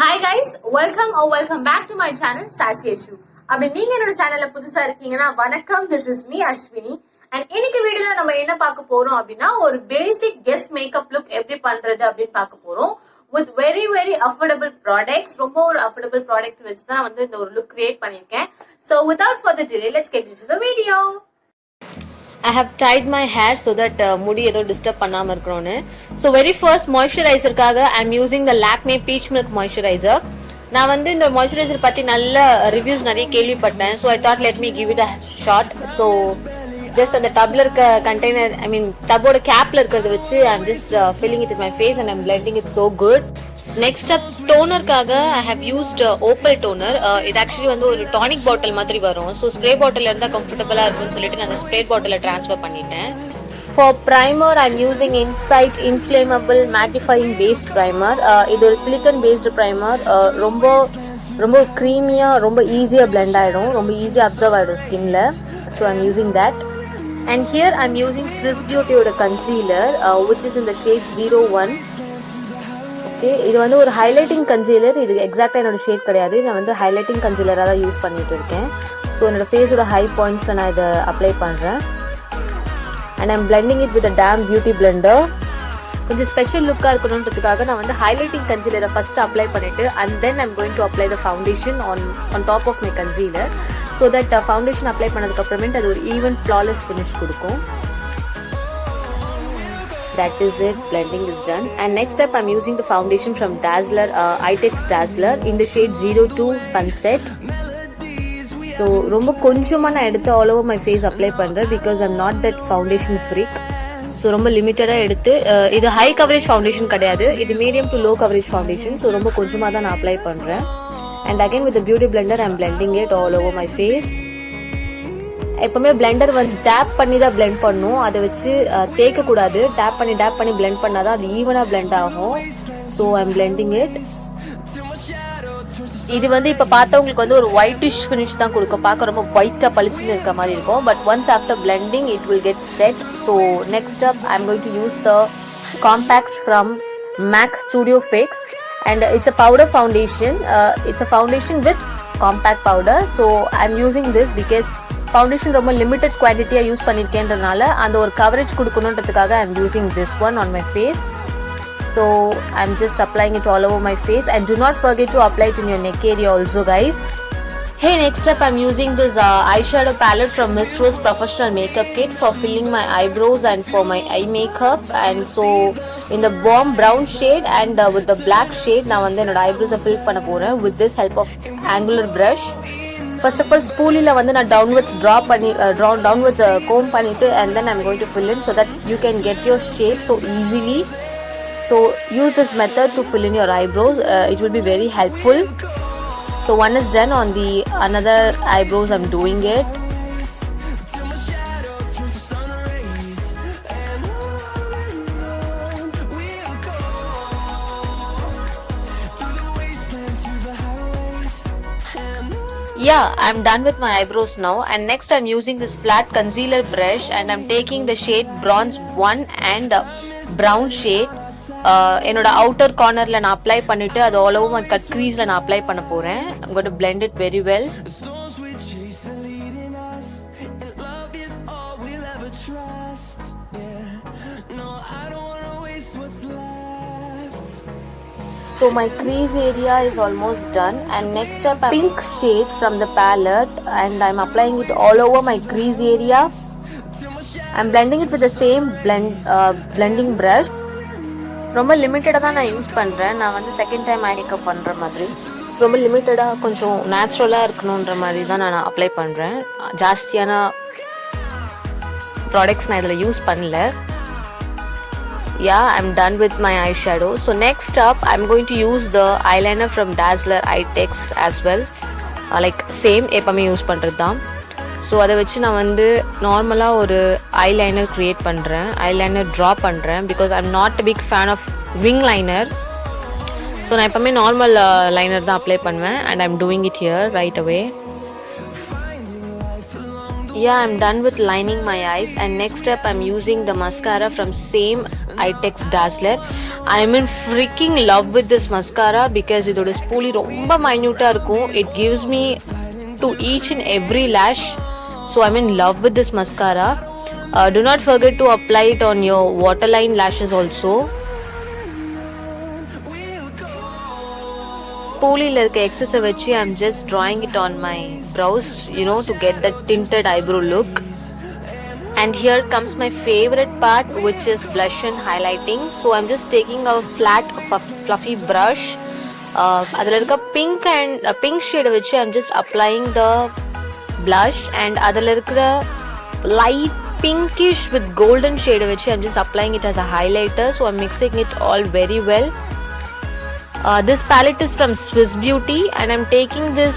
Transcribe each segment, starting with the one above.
Hi guys, welcome back to my channel Sassy H. அப்படி நீங்க என்னோட சேனல்ல புதுசா இருக்கீங்கன்னா வணக்கம், this is me Ashwini. And இன்னைக்கு வீடியோல நம்ம என்ன பார்க்க போறோம் அப்படின்னா ஒரு பேசிக் கெஸ்ட் மேக்கப் லுக் எப்படி பண்றது அப்படின்னு பார்க்க போறோம் with very affordable products. ரொம்ப ஒரு affordable products வச்சு தான் வந்து இந்த ஒரு லுக் கிரியேட் பண்ணிருக்கேன். So without further delay, let's get into the video. I have tied my hair so that முடி ஏதோ டிஸ்டர்ப் பண்ணாம இருக்கணும்னு. So very first moisturizer-காக I am using the Lakme Peach Milk Moisturizer. நான் வந்து இந்த மாய்ஸ்சரைசர் பற்றி நல்ல ரிவ்யூஸ் நிறைய கேள்விப்பட்டேன். So I thought let me give it a shot. So just அந்த டப்ல இருக்க கண்டெய்னர் டப்போட கேப்ல இருக்கிறத வச்சு I am just filling it in my face and I'm blending it so good. Next up டோனருக்காக I have used Opal toner. இது actually வந்து ஒரு டானிக் பாட்டில் மாதிரி வரும். ஸோ ஸ்ப்ரே பாட்டில் இருந்தால் கம்ஃபர்டபுளாக இருக்கும்னு சொல்லிட்டு நான் அந்த ஸ்ப்ரே பாட்டிலை ட்ரான்ஸ்ஃபர் பண்ணிட்டேன். For primer, I'm using Insight Inflammable Mattifying Base Primer. இது ஒரு சிலிக்கன் பேஸ்டு ப்ரைமர். ரொம்ப க்ரீமியாக ரொம்ப ஈஸியாக பிளெண்ட் ஆகிடும், ரொம்ப ஈஸியாக அப்சர்வ் ஆகிடும் ஸ்கின்ல. So I'm using that. And here I'm using Swiss பியூட்டியோட concealer which is in the shade 01. Okay, இது வந்து ஒரு ஹைலைட்டிங் கன்சீலர். இது எக்ஸாக்டாக என்னோட ஷேட் கிடையாது. நான் வந்து ஹைலைட்டிங் கன்சீலராக தான் யூஸ் பண்ணிட்டு இருக்கேன். ஸோ என்னோட ஃபேஸோட ஹை பாயிண்ட்ஸில் நான் இதை அப்ளை பண்ணுறேன். And I'm blending it with a damn beauty blender. கொஞ்சம் ஸ்பெஷல் லுக்காக இருக்கணுன்றதுக்காக நான் வந்து ஹைலைட்டிங் கன்சீலரை ஃபஸ்ட்டு அப்ளை பண்ணிவிட்டு and then I'm going to apply the foundation on top of my concealer so that foundation apply பண்ணதுக்கப்புறமேட்டு அது ஒரு ஈவன் ஃப்ளாலெஸ் ஃபினிஷ் கொடுக்கும். That is it, blending is done. And next step I'm using the foundation from Dazzler, ITEX Dazzler in the shade 02 Sunset. So ரொம்ப கொஞ்சமாக நான் எடுத்து all over my face apply பண்ணுறேன் because I'm not that foundation freak. So ரொம்ப லிமிட்டடாக எடுத்து, இது high coverage foundation கிடையாது, இது medium to low coverage foundation. So ரொம்ப கொஞ்சமாக தான் நான் அப்ளை பண்ணுறேன். And again with beauty blender I'm blending it all over my face. எப்போவுமே பிளெண்டர் வந்து டேப் பண்ணி தான் பிளெண்ட் பண்ணும், அதை வச்சு தேய்க்கக்கூடாது. டேப் பண்ணி பிளெண்ட் பண்ணால் தான் அது ஈவனாக பிளெண்ட் ஆகும். So I'm blending it. இது வந்து இப்போ பார்த்தவங்களுக்கு வந்து ஒரு ஒயிட்டிஷ் ஃபினிஷ் தான் கொடுக்கும், பார்க்க ரொம்ப ஒயிட்டாக பளிச்சுன்னு இருக்க மாதிரி இருக்கும். But once after blending it will get set. So next up I am going to use the compact from MAC Studio Fix and it's a powder foundation. It's a foundation with compact powder. So I'm using this because foundation ரொம்ப limited குவான்டிட்டியாக use பண்ணியிருக்கேன்றதுனால அந்த ஒரு coverage கொடுக்கணுன்றதுக்காக I am using this one on my face. So I'm just applying it all over my face and do not forget to apply it in your neck area also, guys. Hey, next up I'm using this eyeshadow palette from Miss Rose Professional Makeup Kit for filling my eyebrows and for my eye makeup. And so in the warm brown shade and with the black shade நான் வந்து என்னோட eyebrows fill பண்ண போறேன் with this help of angular brush. First of all spoolie-ல வந்து நான் downwards downwards comb பண்ணிட்டு and then I'm going to fill in so that you can get your shape so easily. So use this method to fill in your eyebrows. It will be very helpful. So one is done. On the another eyebrows I'm doing it. Yeah, I'm done with my eyebrows now, and next I'm using this flat concealer brush and I'm taking the shade bronze 1 and brown shade. என்னோட outer கார்னரில் நான் apply பண்ணிவிட்டு அது all over my cut க்ரீஸில் நான் apply பண்ண போகிறேன். I'm going to blend it very well. So my crease area is almost done and next up pink shade from the palette and I'm applying it all over my crease area. I'm blending it with the same blending brush. ரொம்ப லிமிட்டடாக தான் நான் use பண்ணுறேன். நான் வந்து second time eye makeup பண்ணுற மாதிரி ரொம்ப லிமிட்டடாக கொஞ்சம் நேச்சுரலாக இருக்கணுன்ற மாதிரி தான் நான் அப்ளை பண்ணுறேன். ஜாஸ்தியான ப்ராடக்ட்ஸ் நான் இதில் யூஸ் பண்ணல. Yeah, I'm done with my eyeshadow. So next up I'm going to use the eyeliner from Dazzler ITEX as well. Like same எப்பவுமே யூஸ் பண்ணுறது தான். ஸோ அதை வச்சு நான் வந்து நார்மலாக ஒரு ஐலைனர் க்ரியேட் பண்ணுறேன், ஐலைனர் ட்ரா பண்ணுறேன் because I'm not a big fan of wing liner. So நான் எப்போவுமே நார்மல் லைனர் தான் அப்ளை பண்ணுவேன் and I'm doing it here right away. Yeah, I'm done with lining my eyes, and next up I'm using the mascara from same ITEX Dazzler. I'm in freaking love with this mascara because இதோட spoolie ரொம்ப minute இருக்கும். It gives me to each and every lash. So I'm in love with this mascara. Do not forget to apply it on your waterline lashes also. Spoolie இருக்க excess வச்சு I'm just drawing it on my brows, to get that tinted eyebrow look. And here comes my favorite part, which is blush and highlighting. So I'm just taking a flat fluffy brush. அதில் இருக்க pink shade வச்சு I'm just applying the blush, and அதில் இருக்கிற light pinkish with golden shade வச்சு I'm just applying it as a highlighter. So I'm mixing it all very well. This palette is from Swiss Beauty, and I'm taking this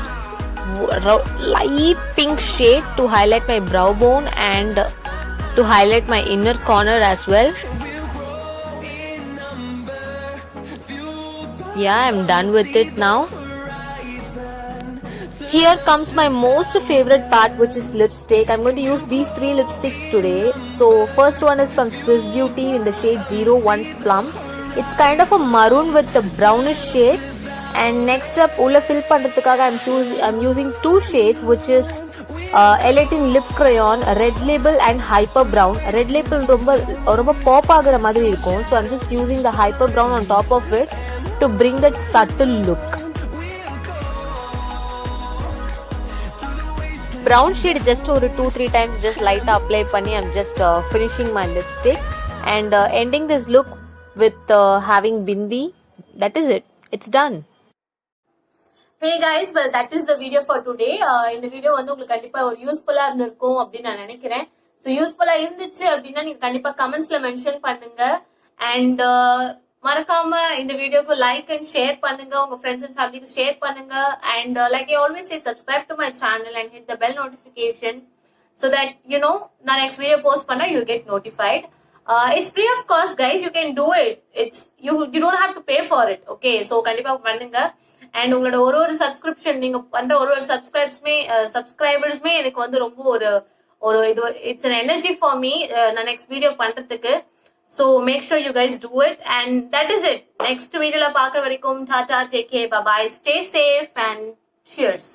light pink shade to highlight my brow bone and to highlight my inner corner as well. Yeah, I'm done with it now. Here comes my most favorite part, which is lipstick. I'm going to use these 3 lipsticks today. So first one is from Swiss Beauty in the shade 01 Plum. It's kind of a maroon with a brownish shade. And next up, ulla fill pandradhukaga I'm using 2 shades, which is L18 lip crayon, red label and hyper brown. Red label romba pop agara madiri irukum, so I'm just using the hyper brown on top of it to bring that subtle look. Brown shade just over 2-3 times just light apply panni I'm just finishing my lipstick and ending this look with having bindi. That is it. It's done. Hey guys, well that is the video for today. இந்த video வந்து உங்களுக்கு கண்டிப்பா ஒரு யூஸ்ஃபுல்லா இருந்திருக்கும் அப்படின்னு நான் நினைக்கிறேன். ஸோ யூஸ்ஃபுல்லா இருந்துச்சு அப்படின்னா நீங்க கண்டிப்பா கமெண்ட்ஸ்ல மென்ஷன் பண்ணுங்க. அண்ட் மறக்காம இந்த வீடியோக்கு லைக் அண்ட் ஷேர் பண்ணுங்க, உங்க ஃப்ரெண்ட்ஸ் அண்ட் ஃபேமிலிக்கு ஷேர் பண்ணுங்க. And like I always say subscribe to my channel and hit the bell notification so that நான் next video post பண்ணா you get notified. It's free of cost guys, you can do it. It's you don't have to pay for it. Okay, so கண்டிப்பா பண்ணுங்க. And உங்களோட ஒரு subscription நீங்க பண்ற ஒரு சப்ஸ்கிரைபர்ஸ்மே எனக்கு வந்து ரொம்ப ஒரு இது it's an energy for me நான் நெக்ஸ்ட் வீடியோ பண்றதுக்கு. So make sure you guys do it, and that is it. Next வீடியோல பார்க்குற வரைக்கும் Tata, take care, bye bye, stay safe and cheers.